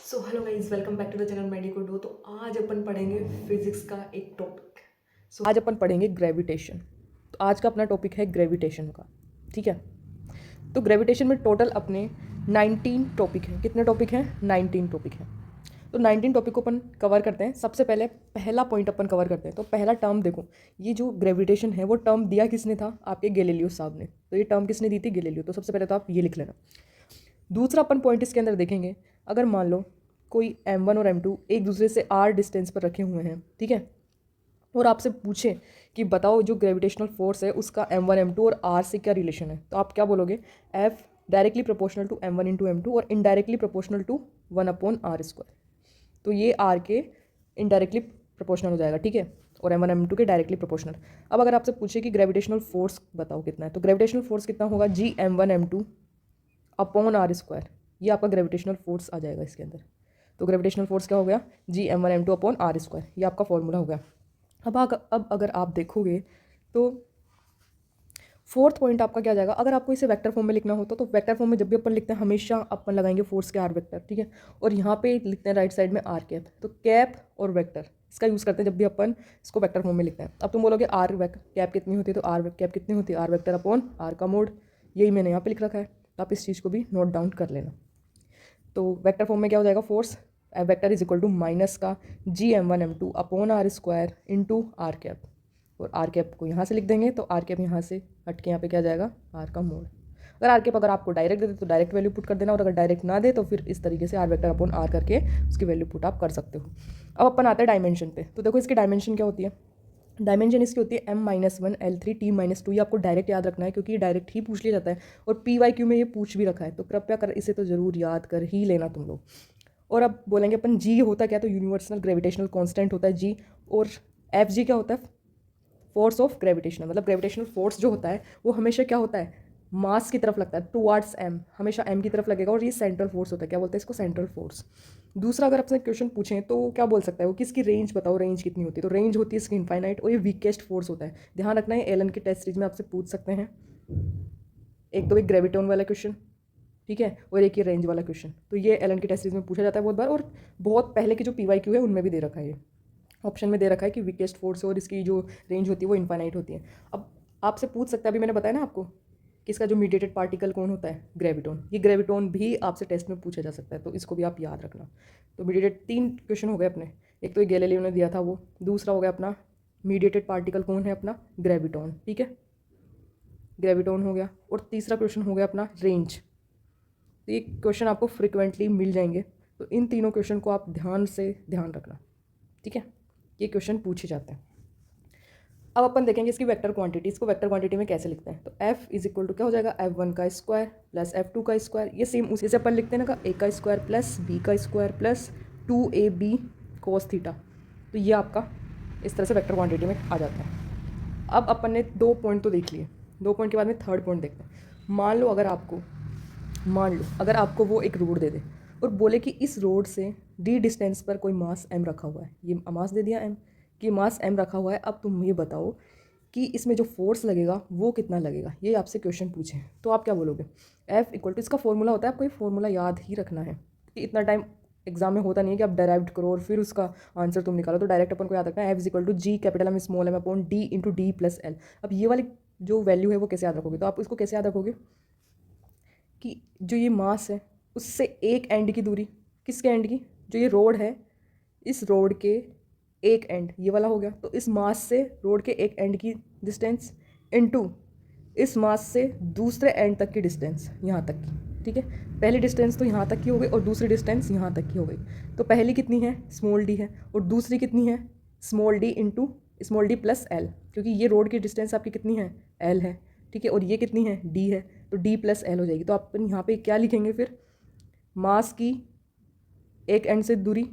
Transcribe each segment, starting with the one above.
So hello guys, welcome back to the channel medico do. तो आज अपन पढ़ेंगे physics का एक टॉपिक। आज अपन पढ़ेंगे ग्रेविटेशन। तो आज का अपना टॉपिक है ग्रेविटेशन का। ठीक है, तो ग्रेविटेशन में टोटल अपने 19 टॉपिक हैं। कितने टॉपिक हैं? 19 टॉपिक हैं। तो 19 टॉपिक को अपन कवर करते हैं। सबसे पहले पहला पॉइंट अपन कवर करते हैं। तो पहला टर्म देखो, ये जो ग्रेविटेशन है वो टर्म दिया किसने था? आपके गैलीलियो साहब ने। तो ये टर्म किसने दी थी? गैलीलियो। तो सबसे पहले तो आप ये लिख लेना। दूसरा अपन पॉइंट इसके अंदर देखेंगे, अगर मान लो कोई m1 और m2 एक दूसरे से r डिस्टेंस पर रखे हुए हैं, ठीक है, और आपसे पूछें कि बताओ जो ग्रेविटेशनल फोर्स है उसका m1 m2 और r से क्या रिलेशन है, तो आप क्या बोलोगे? F directly proportional to m1 into m2 और इनडायरेक्टली प्रोपोर्शनल टू 1/r²। तो ये r के इनडायरेक्टली प्रोपोर्शनल हो जाएगा, ठीक है, और m1 m2 के डायरेक्टली प्रोपोर्शनल। अब अगर आपसे पूछे कि ग्रेविटेशनल फोर्स बताओ कितना है, तो ग्रेविटेशनल फोर्स कितना होगा? g m1 m2 upon r²। ये आपका ग्रेविटेशनल फोर्स आ जाएगा इसके अंदर। तो ग्रेविटेशनल फोर्स क्या हो गया? g m1 m2 upon r²। ये आपका फॉर्मूला हो गया। अब अगर आप देखोगे तो फोर्थ पॉइंट आपका क्या आ जाएगा? अगर आपको इसे वेक्टर फॉर्म में लिखना होता तो वेक्टर फॉर्म में जब भी अपन लिखते हैं हमेशा अपन लगाएंगे फोर्स के आर वेक्टर, ठीक है, और यहाँ पे लिखते हैं राइट साइड में आर कैप। तो कैप और वेक्टर इसका यूज़ करते हैं जब भी अपन इसको वेक्टर फॉर्म में लिखते हैं। अब तुम बोलोगे आर कैप कितनी होती है? तो आर कैप कितनी होती है? आर वेक्टर अपॉन आर का मोड। यही मैंने यहाँ पे लिख रखा है, तो आप इस चीज़ को भी नोट डाउन कर लेना। तो वेक्टर फॉर्म में क्या हो जाएगा? Force vector is equal to minus का g m1 m2 upon r² into r cap, और आर कैप को यहाँ से लिख देंगे तो आर कैप यहाँ से हट के यहाँ पे क्या जाएगा? आर का मोड। अगर आर कैप अगर आपको डायरेक्ट दे दे तो डायरेक्ट वैल्यू पुट कर देना, और अगर डायरेक्ट ना दे तो फिर इस तरीके से आर वेक्टर अपॉन आर करके उसकी वैल्यू पुट आप कर सकते हो। अब अपन आते हैं डायमेंशन पे। तो देखो इसकी डायमेंशन क्या होती है? डायमेंशन इसकी होती है m-1 l3 t-2। ये आपको डायरेक्ट याद रखना है क्योंकि ये डायरेक्ट ही पूछ लिया जाता है, और PYQ में ये पूछ भी रखा है, तो कृपया कर इसे तो ज़रूर याद कर ही लेना तुम लोग। और अब बोलेंगे अपन जी होता क्या? तो यूनिवर्सल ग्रेविटेशनल कांस्टेंट होता है जी, और FG क्या होता है? Force of gravitational. मतलब ग्रेविटेशनल फोर्स जो होता है वो हमेशा क्या होता है? मास की तरफ लगता है, टुवार्ड्स m, हमेशा m की तरफ लगेगा, और ये सेंट्रल फोर्स होता है। क्या बोलते हैं इसको? Central force. दूसरा अगर आपसे क्वेश्चन पूछें तो क्या बोल सकता है वो? किसकी रेंज बताओ, रेंज कितनी होती है? तो रेंज होती है इसकी इनफाइनाइट, और ये वीकेस्ट फोर्स होता है। ध्यान रखना है, एलन के टेस्ट सीरीज में आपसे पूछ सकते हैं। एक तो एक ग्रेविटोन वाला क्वेश्चन, ठीक है, और एक ये रेंज वाला क्वेश्चन। तो ये एलन की टेस्ट सीरीज में पूछा जाता है बहुत बार, और बहुत पहले की जो PYQ है उनमें भी दे रखा है, ये ऑप्शन में दे रखा है कि वीकेस्ट फोर्स है और इसकी जो रेंज होती है वो इनफाइनाइट होती है। अब आपसे पूछ सकता है, अभी मैंने बताया ना आपको कि इसका जो मीडिएटेड पार्टिकल कौन होता है? ग्रेविटोन। ये ग्रेविटोन भी आपसे टेस्ट में पूछा जा सकता है, तो इसको भी आप याद रखना। तो मीडिएटेड 3 क्वेश्चन हो गए अपने। एक तो ये गैलीलियो ने दिया था वो, दूसरा हो गया अपना मीडिएटेड पार्टिकल कौन है? अपना ग्रेविटोन, ठीक है, ग्रेविटोन हो गया। और तीसरा क्वेश्चन हो गया अपना रेंज। तो ये क्वेश्चन आपको फ्रिक्वेंटली मिल जाएंगे, तो इन तीनों क्वेश्चन को आप ध्यान रखना, ठीक है, ये क्वेश्चन पूछे जाते हैं। अब अपन देखेंगे इसकी वेक्टर क्वांटिटी। इसको वेक्टर क्वांटिटी में कैसे लिखते हैं? तो F इज इक्वल टू क्या हो जाएगा? F1 का स्क्वायर प्लस F2 का स्क्वायर। ये सेम उसी से अपन लिखते हैं ना, का A का स्क्वायर प्लस B का square plus 2AB cos theta. तो ये आपका इस तरह से वेक्टर क्वांटिटी में आ जाता है। अब अपन ने 2 पॉइंट तो देख लिए, 2 पॉइंट के बाद में थर्ड पॉइंट देखते हैं। मान लो अगर आपको वो एक रोड दे दे और बोले कि इस रोड से d डिस्टेंस पर कोई मास m रखा हुआ है, ये मास दे दिया m, कि मास m रखा हुआ है। अब तुम ये बताओ कि इसमें जो फोर्स लगेगा वो कितना लगेगा, ये आपसे क्वेश्चन पूछे, तो आप क्या बोलोगे? F इक्वल टू, इसका फॉर्मूला होता है, आपको ये फॉर्मूला याद ही रखना है कि इतना टाइम एग्जाम में होता नहीं है कि आप डेराइव्ड करो और फिर उसका आंसर तुम निकालो। तो डायरेक्ट अपन को याद रखना है F is equal to G capital M small m upon D into D plus L। अब ये वाली जो वैल्यू है वो कैसे याद रखोगे? तो आप इसको कैसे याद रखोगे कि जो ये मास है उससे एक एंड की दूरी, किसके एंड की? जो ये रोड है, इस रोड के एक एंड ये वाला हो गया, तो इस मास से रोड के एक एंड की डिस्टेंस इनटू इस मास से दूसरे एंड तक की डिस्टेंस, यहाँ तक की, ठीक है। पहली डिस्टेंस तो यहाँ तक की हो गई और दूसरी डिस्टेंस यहाँ तक की हो गई। तो पहली कितनी है? स्मॉल d है, और दूसरी कितनी है? Small d into small d plus L, क्योंकि ये रोड की डिस्टेंस आपकी कितनी है? l है, ठीक है, और ये कितनी है? d है, तो d प्लस एल हो जाएगी। तो अपन यहाँ पे क्या लिखेंगे फिर? मास की एक एंड से दूरी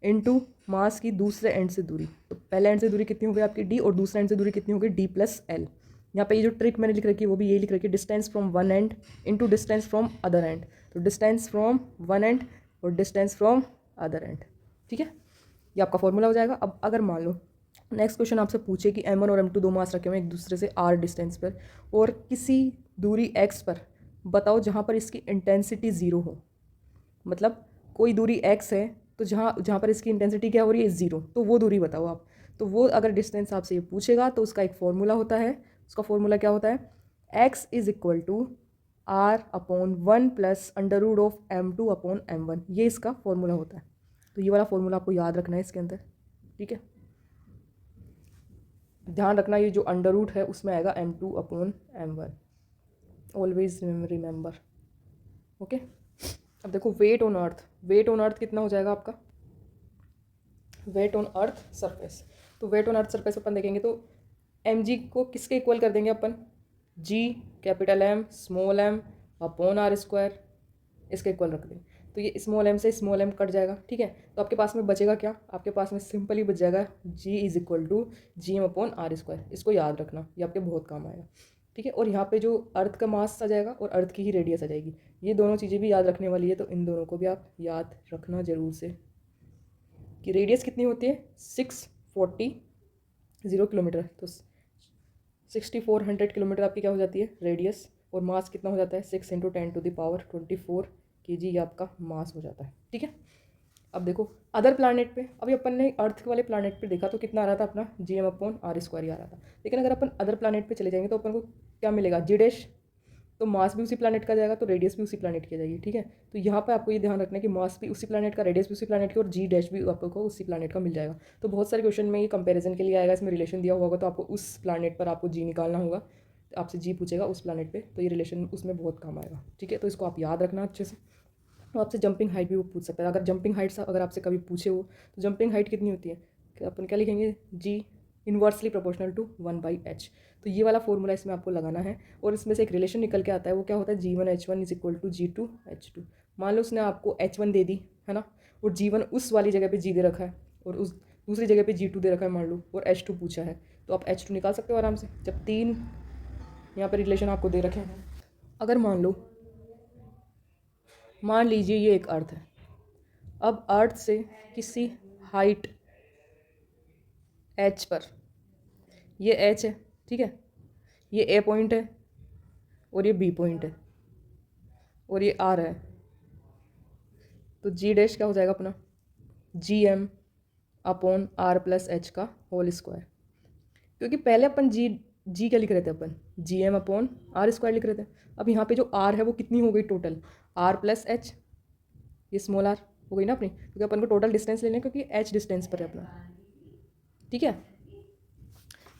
इनटू मास की दूसरे एंड से दूरी। तो पहले एंड से दूरी कितनी हो गई आपकी? d, और दूसरे एंड से दूरी कितनी हो गई? d plus L. यहाँ पे ये जो ट्रिक मैंने लिख रखी है वो भी यही लिख रखी है, distance from one and into distance from other and. तो डिस्टेंस फ्रॉम वन एंड और डिस्टेंस फ्रॉम अदर एंड, ठीक है, ये आपका फॉर्मूला हो जाएगा। अब अगर मान लो नेक्स्ट क्वेश्चन आपसे पूछे कि m1 और m2 दो मास रखे हुए एक दूसरे से r डिस्टेंस पर और किसी दूरी x पर, बताओ जहाँ पर इसकी इंटेंसिटी ज़ीरो हो। मतलब कोई दूरी x है, तो जहाँ जहाँ पर इसकी इंटेंसिटी क्या हो रही है 0, तो वो दूरी बताओ आप। तो वो अगर डिस्टेंस आपसे ये पूछेगा तो उसका एक फॉर्मूला होता है। उसका फॉर्मूला क्या होता है? x is equal to r/1 plus √m2/m1, ये इसका फॉर्मूला होता है। तो ये वाला फॉर्मूला आपको याद रखना है इसके अंदर, ठीक है। ध्यान रखना ये जो अंडर रूट है उसमें आएगा m2/m1, ऑलवेज रिमेंबर, ओके। अब देखो weight on earth, weight on earth कितना हो जाएगा आपका? वेट ऑन अर्थ सरफेस, तो वेट ऑन अर्थ सरफेस अपन देखेंगे तो mg को किसके इक्वल कर देंगे अपन? g capital M small m upon r square, इसके इक्वल रख देंगे। तो ये स्मॉल m से स्मॉल m कट जाएगा, ठीक है। तो आपके पास में बचेगा क्या? आपके पास में सिंपली बच जाएगा g is equal to G M upon r square. इसको याद रखना, ये आपके बहुत काम आएगा, ठीक है। और यहाँ पे जो अर्थ का मास आ जाएगा और अर्थ की ही रेडियस आ जाएगी, ये दोनों चीज़ें भी याद रखने वाली है। तो इन दोनों को भी आप याद रखना जरूर से कि रेडियस कितनी होती है 640 किलोमीटर, तो 6400 किलोमीटर आपकी क्या हो जाती है रेडियस, और मास कितना हो जाता है 6 × 10⁻24 kg, ये आपका मास हो जाता है, ठीक है। अब देखो अदर प्लानट पे, अभी अपन ने अर्थ वाले प्लानट पे देखा तो कितना आ रहा था अपना gm/r² ही आ रहा था। लेकिन अगर अपन अदर प्लानट पे चले जाएंगे तो अपन को क्या मिलेगा? g', तो मास भी उसी प्लानट का जाएगा तो रेडियस भी उसी प्लानट की जाएगी, ठीक है। तो यहाँ पे आपको ये ध्यान रखना है कि मास भी उसी प्लानट का, रेडियस भी उसी प्लानट की, और g' भी आपको उसी प्लानट का मिल जाएगा। तो बहुत सारे क्वेश्चन में ये कंपैरिजन के लिए आएगा, इसमें रिलेशन दिया होगा तो आपको उस प्लानट पर आपको g निकालना होगा, आपसे g पूछेगा उस प्लानट पे, तो ये रिलेशन उसमें बहुत काम आएगा, ठीक है। तो इसको आप याद रखना अच्छे से। तो आपसे जंपिंग हाइट भी वो पूछ सकता है। अगर जंपिंग हाइट अगर आपसे कभी पूछे हो तो जंपिंग हाइट कितनी होती है, कि अपन क्या लिखेंगे? g inversely proportional to 1/h। तो ये वाला फॉर्मूला इसमें आपको लगाना है, और इसमें से एक रिलेशन निकल के आता है, वो क्या होता है? g1h1 is equal to g2h2। मान लो उसने आपको h1 दे दी है ना, और g1 उस वाली जगह पे g दे रखा है, और उस दूसरी जगह पे g2 दे रखा है मान लो, और h2 पूछा है, तो आप h2 निकाल सकते हो आराम से, जब 3 यहाँ पर रिलेशन आपको दे रखे हैं। अगर मान लीजिए ये एक अर्थ है, अब अर्थ से किसी हाइट h पर, ये h है, ठीक है, ये ए पॉइंट है, और ये बी पॉइंट है, और ये आर है, तो g' क्या हो जाएगा अपना? gm/r+h का होल स्क्वायर। क्योंकि पहले अपन जी क्या लिख रहे थे? अपन gm/r² लिख रहे थे। अब यहाँ पे जो r है वो कितनी हो गई टोटल? r+h, ये स्मॉल r हो गई ना अपनी, क्योंकि अपन को टोटल डिस्टेंस लेना है, क्योंकि h डिस्टेंस पर है अपना, ठीक है।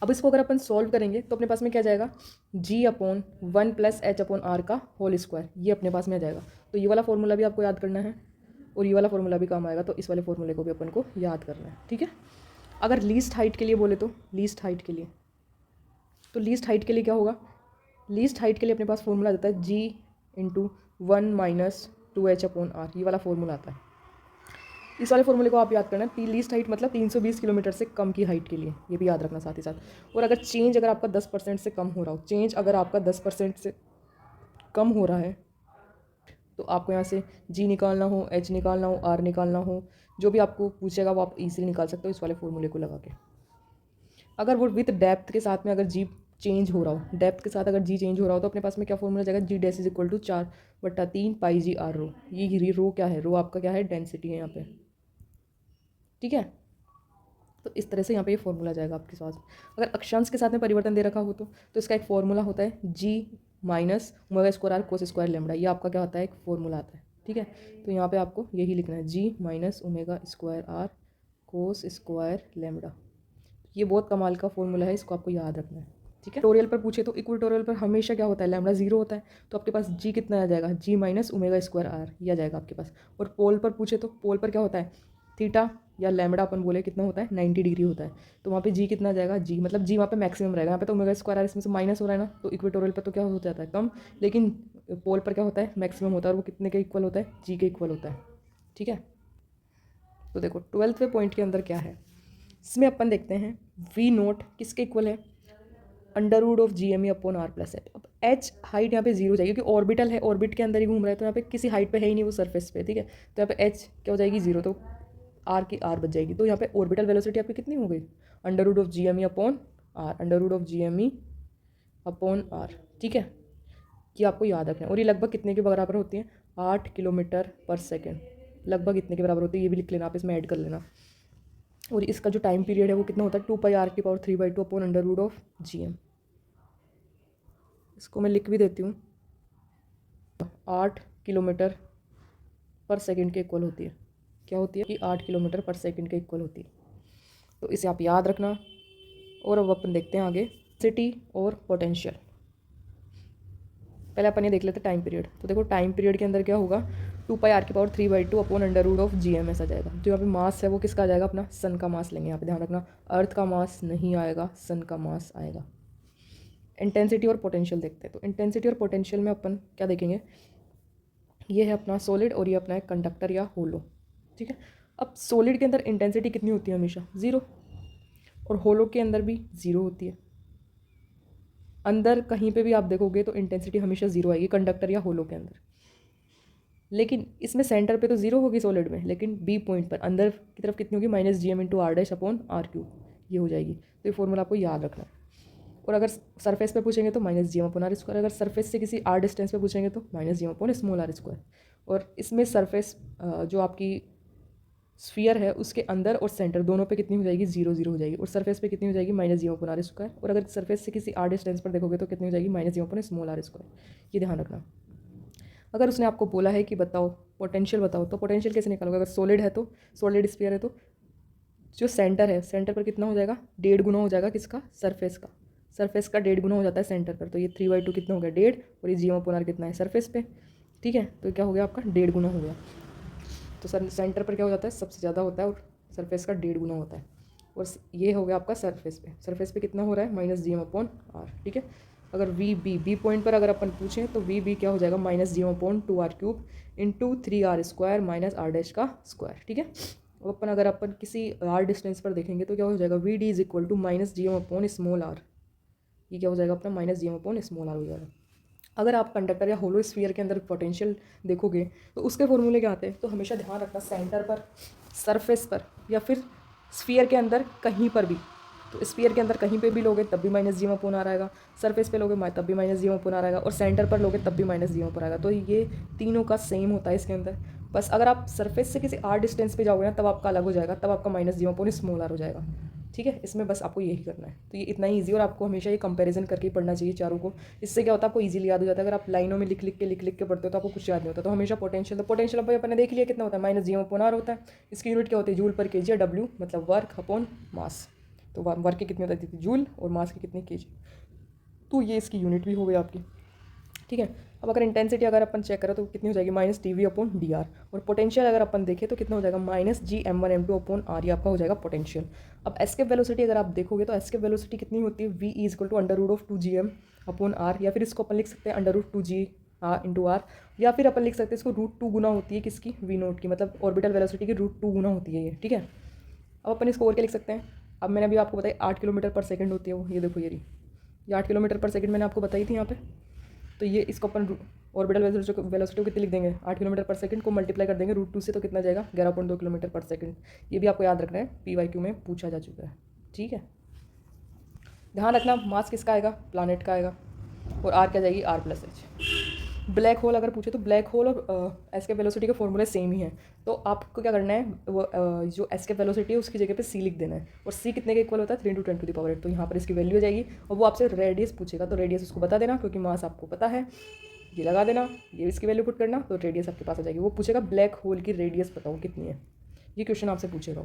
अब इसको अगर अपन सॉल्व करेंगे तो अपने पास में क्या जाएगा? g/1+h/r का होल स्क्वायर, ये अपने पास में आ जाएगा। तो ये वाला फॉर्मूला भी आपको याद करना है, और ये वाला फॉर्मूला भी काम आएगा, तो इस वाले फॉर्मूले को भी अपन को याद करना है, ठीक है। अगर लीस्ट हाइट के लिए बोले तो लीस्ट हाइट के लिए, तो लीस्ट हाइट के लिए क्या होगा? लीस्ट हाइट के लिए अपने पास फॉर्मूला आता है g × 1 - 2h/r, ये वाला फॉर्मूला आता है। इस वाले फॉर्मूले को आप याद करना है। लीस्ट हाइट मतलब 320 किलोमीटर से कम की हाइट के लिए, ये भी याद रखना साथ ही साथ। और अगर चेंज अगर आपका 10% से कम हो रहा हो, चेंज अगर आपका 10% से कम हो रहा है, तो आपको यहाँ से g निकालना हो, h निकालना हो, r निकालना हो, जो भी आपको पूछेगा वो आप इजीली निकाल सकते हो इस वाले फॉर्मूले को लगा के। अगर वो विथ डेप्थ के साथ में अगर g चेंज हो रहा हो, डेप्थ के साथ अगर g चेंज हो रहा हो, तो अपने पास में क्या फॉर्मूला जाएगा? g' is equal to 4/3 πg/r rho. ये रो क्या है? रो आपका क्या है? डेंसिटी है यहाँ पे, ठीक है। तो इस तरह से यहाँ पे ये फॉर्मूला जाएगा आपके पास। अगर अक्षांश के साथ में परिवर्तन दे रखा हो तो इसका एक फॉर्मूला होता है g - ω² cos² लैम्बडा, ये आपका क्या होता है? एक फॉर्मूला आता है, ठीक है। तो यहाँ पे आपको यही लिखना है g - ω² cos² लैम्बडा। ये बहुत कमाल का फॉर्मूला है, इसको आपको याद रखना है, ठीक है। इक्वेटोरियल पर पूछे तो इक्वेटोरियल पर हमेशा क्या होता है? लैम्बडा 0 होता है, तो आपके पास g कितना आ जाएगा? g - ω²r, ये आ जाएगा आपके पास। और पोल पर पूछे तो पोल पर क्या होता है? थीटा या लैम्बडा अपन बोले कितना होता है? 90 डिग्री होता है, तो वहाँ पे g कितना आ जाएगा? g मतलब g वहाँ पे मैक्सिमम रहेगा। यहाँ पे तो ω²r इसमें से माइनस हो रहा है ना, तो इक्वेटोरियल पर तो क्या हो जाता है? कम, लेकिन पोल पर क्या होता है? मैक्सिमम होता है, और वो कितने के इक्वल होता है? g के इक्वल होता है, ठीक है। तो देखो 12वें पॉइंट के अंदर क्या है, इसमें अपन देखते हैं v0 किसके इक्वल है? √gme/r+h। अब h हाइट यहाँ पे 0 हो जाएगी, क्योंकि ऑर्बिटल है, ऑर्बिट के अंदर ही घूम रहा है, तो यहाँ पे किसी हाइट पे है ही नहीं, वो सरफेस पे, ठीक है। तो यहाँ पे h क्या हो जाएगी? 0, तो r की r बच जाएगी। तो यहाँ पे ऑर्बिटल वेलोसिटी आपकी कितनी हो गई? √gme/r, ठीक है। ये आपको याद रखना है, और ये लगभग कितने के बराबर होती है? 8 किलोमीटर पर सेकेंड, लगभग इतने के बराबर होती है, ये भी लिख लेना आप, इसमें ऐड कर लेना। और इसका जो टाइम पीरियड है वो कितना होता है 2πr⁴ अपॉन √g m। इसको मैं लिख भी देती हूँ, 8 किलोमीटर पर सेकंड के इक्वल होती है। क्या होती है कि 8 किलोमीटर पर सेकंड के इक्वल होती है। तो इसे आप याद रखना। और अब अपन देखते हैं आगे सिटी और पोटेंशियल। पहले अपन ये देख लेते हैं टाइम पीरियड। तो देखो टाइम पीरियड के अंदर क्या होगा 2πr⁴ अपॉन √g m ऐसा जाएगा। जो यहाँ पे मास है वो किसका आ जाएगा, अपना सन का मास लेंगे यहाँ पे, ध्यान रखना अर्थ का मास नहीं आएगा, सन का मास आएगा। इंटेंसिटी और पोटेंशियल देखते हैं। तो इंटेंसिटी और पोटेंशियल में अपन क्या देखेंगे, ये है अपना सॉलिड और ये अपना एक कंडक्टर या होलो, ठीक है। अब सॉलिड के अंदर इंटेंसिटी कितनी होती है, हमेशा 0, और होलो के अंदर भी 0 होती है। अंदर कहीं पे भी आप देखोगे तो इंटेंसिटी हमेशा 0 आएगी, कंडक्टर या होलो के अंदर। लेकिन इसमें सेंटर पे तो 0 होगी सॉलिड में, लेकिन बी पॉइंट पर अंदर की तरफ कितनी होगी -gm/r⁻⁴ ये हो जाएगी। तो ये फॉर्मूला आपको याद रखना है। और अगर सरफेस पे पूछेंगे तो -gm/r², अगर सरफेस से किसी r डिस्टेंस पे पूछेंगे तो -gm/r²। और इसमें सरफेस जो आपकी स्फीयर है उसके अंदर और सेंटर दोनों पे कितनी हो जाएगी 0 हो जाएगी, और सरफेस पे कितनी हो जाएगी -gm/r²। और अगर सरफेस से किसी r डिस्टेंस पर देखोगे तो कितनी हो जाएगी -gm/r²। ये ध्यान रखना। अगर उसने आपको बोला है कि बताओ पोटेंशियल बताओ, तो पोटेंशियल कैसे निकालोगे, अगर सॉलिड है तो सॉलिड स्फीयर है तो जो सेंटर है सेंटर पर कितना हो जाएगा 1.5 गुना हो जाएगा किसका, सरफेस का। सरफेस का 1.5 गुना हो जाता है सेंटर पर, तो ये 3/2 कितना हो गया 1.5, और ये gm/r कितना है सरफेस पे, ठीक है। तो क्या हो गया आपका 1.5 गुना हो गया। तो सेंटर पर क्या हो जाता है सबसे ज़्यादा होता है और सरफेस का 1.5 गुना होता है। और ये हो गया आपका सरफेस पे कितना हो रहा है -gm/r, ठीक है। अगर बी पॉइंट पर अगर अपन पूछें तो वी क्या हो जाएगा -gm/2r³ इंटू 3r² -r'², ठीक है। और अपन अगर अपन किसी r डिस्टेंस पर देखेंगे तो क्या हो जाएगा V D is equal to -gm/r। ये क्या हो जाएगा अपना -gm/r हो जाएगा। अगर आप कंडक्टर या होलो स्फीयर के अंदर पोटेंशियल देखोगे तो उसके फॉर्मूले क्या आते हैं, तो हमेशा ध्यान रखना सेंटर पर, सरफेस पर, या फिर स्फीयर के अंदर कहीं पर भी। तो स्फीयर के अंदर कहीं पे भी लोगे तब भी -gm/r आएगा, सरफेस पे लोगे तब भी -gm/r आएगा, और सेंटर पर लोगे तब भी -gm/r आएगा। तो ये तीनों का सेम होता है इसके अंदर। बस अगर आप सरफेस से किसी r डिस्टेंस पे जाओगे ना तब आपका अलग हो जाएगा, तब आपका -gm/r हो जाएगा, ठीक है। इसमें बस आपको यही करना है। तो ये इतना ही ईजी, और आपको हमेशा ये कंपैरिजन करके ही पढ़ना चाहिए चारों को। इससे क्या होता है आपको इजीली याद हो जाता है। अगर आप लाइनों में लिख लिख के पढ़ते हो तो आपको कुछ याद नहीं होता। तो हमेशा पोटेंशियल, तो पोटेंशियल अब अपने देख लिया कितना होता है -gm/r होता है। इसकी यूनिट क्या होती है जूल पर केजी, या डब्ल्यू मतलब वर्क अपॉन मास। तो वर्क की कितनी होती थी जूल, और मास की कितनी केजी। तो ये इसकी यूनिट भी हो गई आपकी, ठीक है। अब अगर इंटेंसिटी अगर अपन चेक करें तो कितनी हो जाएगी -dv/dr। और पोटेंशियल अगर अपन देखें तो कितना हो जाएगा -gm1m2/r, ये आपका हो जाएगा पोटेंशियल। अब एस्केप वेलोसिटी अगर आप देखोगे तो एस्केप वेलोसिटी कितनी होती है v is equal to √2gm/r, या फिर इसको अपन लिख सकते हैं √2g/r, या फिर अपन लिख सकते हैं इसको √2 गुना होती है किसकी v0 की, मतलब ऑर्बिटल वेलोसिटी की √2 गुना होती है ये, ठीक है। अब अपन इसको और क्या लिख सकते हैं, अब मैंने अभी आपको बताया 8 किलोमीटर पर सेकंड होती है वो, ये देखो ये 8 किलोमीटर पर सेकंड मैंने आपको बताई थी यहाँ पे। तो ये इसको अपन ऑर्बिटल वेलोसिटी को कितनी लिख देंगे 8 किलोमीटर पर सेकंड को मल्टीप्लाई कर देंगे √2 से, तो कितना जाएगा 11.2 किलोमीटर पर सेकंड। ये भी आपको याद रखना है, PYQ में पूछा जा चुका है, ठीक है। ध्यान रखना मास किसका आएगा, प्लानेट का आएगा, और आर क्या जाएगी r+h। ब्लैक होल अगर पूछे तो ब्लैक होल और एस्केप वेलोसिटी के फॉर्मूले सेम ही हैं। तो आपको क्या करना है, वो जो एस्केप वेलोसिटी है उसकी जगह पे c लिख देना है, और c कितने के इक्वल होता है 3 × 10⁸। तो यहाँ पर इसकी वैल्यू हो जाएगी, और वो आपसे रेडियस पूछेगा तो रेडियस उसको बता देना, क्योंकि मास आपको पता है, ये लगा देना, ये इसकी वैल्यू पुट करना, तो रेडियस आपके पास आ जाएगी। वो पूछेगा ब्लैक होल की रेडियस बताओ कितनी है, ये क्वेश्चन आपसे पूछेगा।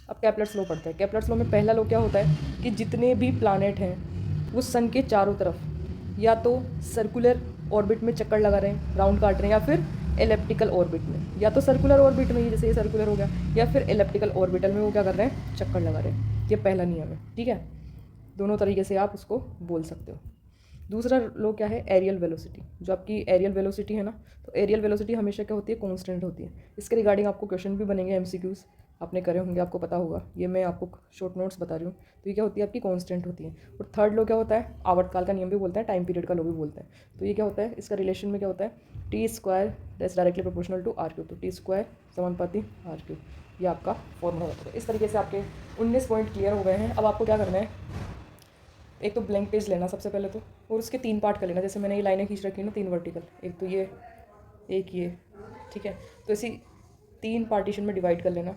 अब केपलर्स लॉ पढ़ते हैं। केपलर्स लॉ में पहला लॉ क्या होता है कि जितने भी प्लानेट हैं वो सन के चारों तरफ या तो सर्कुलर ऑर्बिट में चक्कर लगा रहे हैं, राउंड काट रहे हैं, या फिर एलिप्टिकल ऑर्बिट में, या तो सर्कुलर ऑर्बिट में जैसे ये सर्कुलर हो गया, या फिर एलिप्टिकल ऑर्बिटल में वो क्या कर रहे हैं चक्कर लगा रहे हैं। ये पहला नियम है, ठीक है। दोनों तरीके से आप उसको बोल सकते हो। दूसरा लॉ क्या है, एरियल वेलोसिटी। जो आपकी एरियल वेलोसिटी है ना, तो एरियल वेलोसिटी हमेशा क्या होती है कांस्टेंट होती है। इसके रिगार्डिंग आपको क्वेश्चन भी बनेंगे, MCQs आपने करे होंगे, आपको पता होगा। ये मैं आपको शॉर्ट नोट्स बता रही हूँ। तो ये क्या होती है आपकी कांस्टेंट होती है। और थर्ड लॉ क्या होता है, आवर्तकाल का नियम भी बोलते हैं, टाइम पीरियड का लॉ भी बोलते हैं। तो ये क्या होता है, इसका रिलेशन में क्या होता है t² directly proportional to r³। तो t² समानुपाती r³, ये आपका फॉर्मूला होता है। इस तरीके से आपके 19 पॉइंट क्लियर हो गए हैं। अब आपको क्या करना है, एक तो ब्लैंक पेज लेना सबसे पहले तो, और उसके 3 पार्ट कर लेना। जैसे मैंने ये लाइनें खींच रखी है ना 3 वर्टिकल, एक तो ये, एक ये, ठीक है। तो इसी 3 पार्टीशन में डिवाइड कर लेना।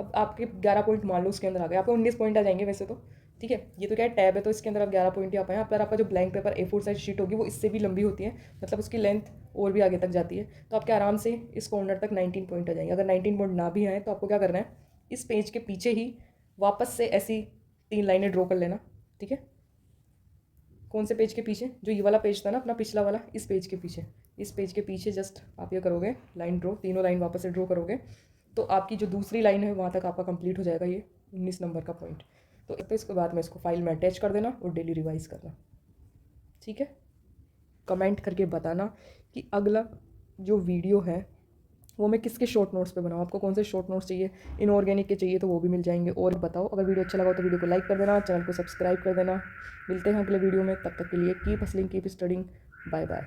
अब आपके 11 पॉइंट मान लो उसके अंदर आ गए, आपको 19 पॉइंट आ जाएंगे वैसे तो, ठीक है। ये तो क्या है, टैब है, तो इसके अंदर आप 11 पॉइंट ही आ पाए। पर आपका जो blank paper A4 size sheet होगी वो इससे भी लंबी होती है, मतलब उसकी लेंथ और भी आगे तक जाती है। तो आपके आराम से इस कॉर्नर तक 19 पॉइंट आ जाएंगे। अगर 19 पॉइंट ना भी आए तो आपको क्या करना है, इस पेज के पीछे ही वापस से ऐसी 3 लाइनें ड्रॉ कर लेना, ठीक है। कौन से पेज के पीछे, जो ये वाला पेज था ना अपना पिछला वाला, इस पेज के पीछे, इस पेज के पीछे जस्ट आप ये करोगे लाइन ड्रॉ, तीनों लाइन वापस से ड्रॉ करोगे तो आपकी जो दूसरी लाइन है वहाँ तक आपका कंप्लीट हो जाएगा ये 19 नंबर का पॉइंट। तो इसके बाद में इसको फाइल में अटैच कर देना और डेली रिवाइज करना, ठीक है। कमेंट करके बताना कि अगला जो वीडियो है वो मैं किसके शॉर्ट नोट्स पे बनाऊँ, आपको कौन से शॉर्ट नोट्स चाहिए, इनऑर्गेनिक के चाहिए तो वो भी मिल जाएंगे। और बताओ, अगर वीडियो अच्छा लगा तो वीडियो को लाइक कर देना, चैनल को सब्सक्राइब कर देना। मिलते हैं अगले वीडियो में, तब तक के लिए keep hustling, keep studying, bye bye.